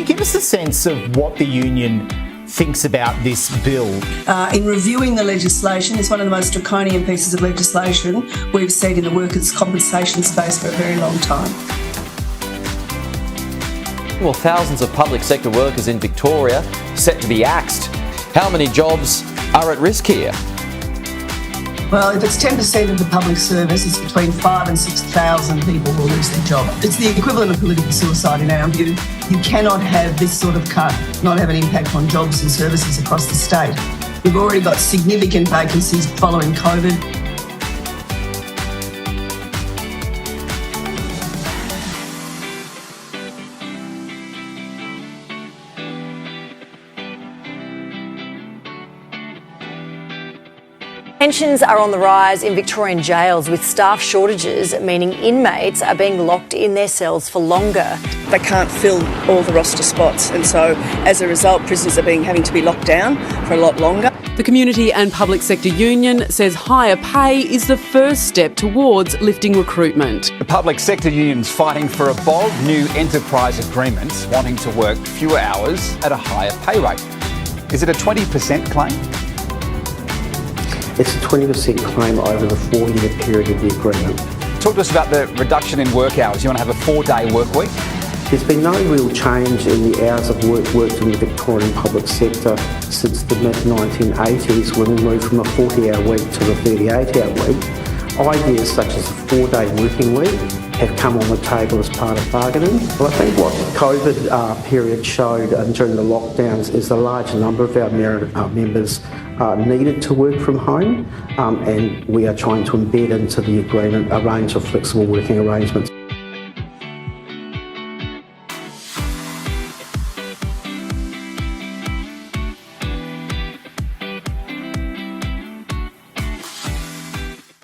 you give us a sense of what the union thinks about this bill? In reviewing the legislation, it's one of the most draconian pieces of legislation we've seen in the workers' compensation space for a very long time. Well, thousands of public sector workers in Victoria set to be axed. How many jobs are at risk here? Well, if it's 10% of the public service, it's between 5,000 and 6,000 people will lose their job. It's the equivalent of political suicide in our view. You cannot have this sort of cut not have an impact on jobs and services across the state. We've already got significant vacancies following COVID. Tensions are on the rise in Victorian jails with staff shortages, meaning inmates are being locked in their cells for longer. They can't fill all the roster spots, and so as a result prisoners are having to be locked down for a lot longer. The Community and Public Sector Union says higher pay is the first step towards lifting recruitment. The Public Sector Union's fighting for a bold new enterprise agreement, wanting to work fewer hours at a higher pay rate. Is it a 20% claim? It's a 20% claim over the 4-year period of the agreement. Talk to us about the reduction in work hours. You want to have a 4-day work week? There's been no real change in the hours of work worked in the Victorian public sector since the mid-1980s, when we moved from a 40-hour week to a 38-hour week. Ideas such as a 4-day working week have come on the table as part of bargaining. Well, I think what the COVID period showed during the lockdowns is a large number of our members needed to work from home, and we are trying to embed into the agreement a range of flexible working arrangements.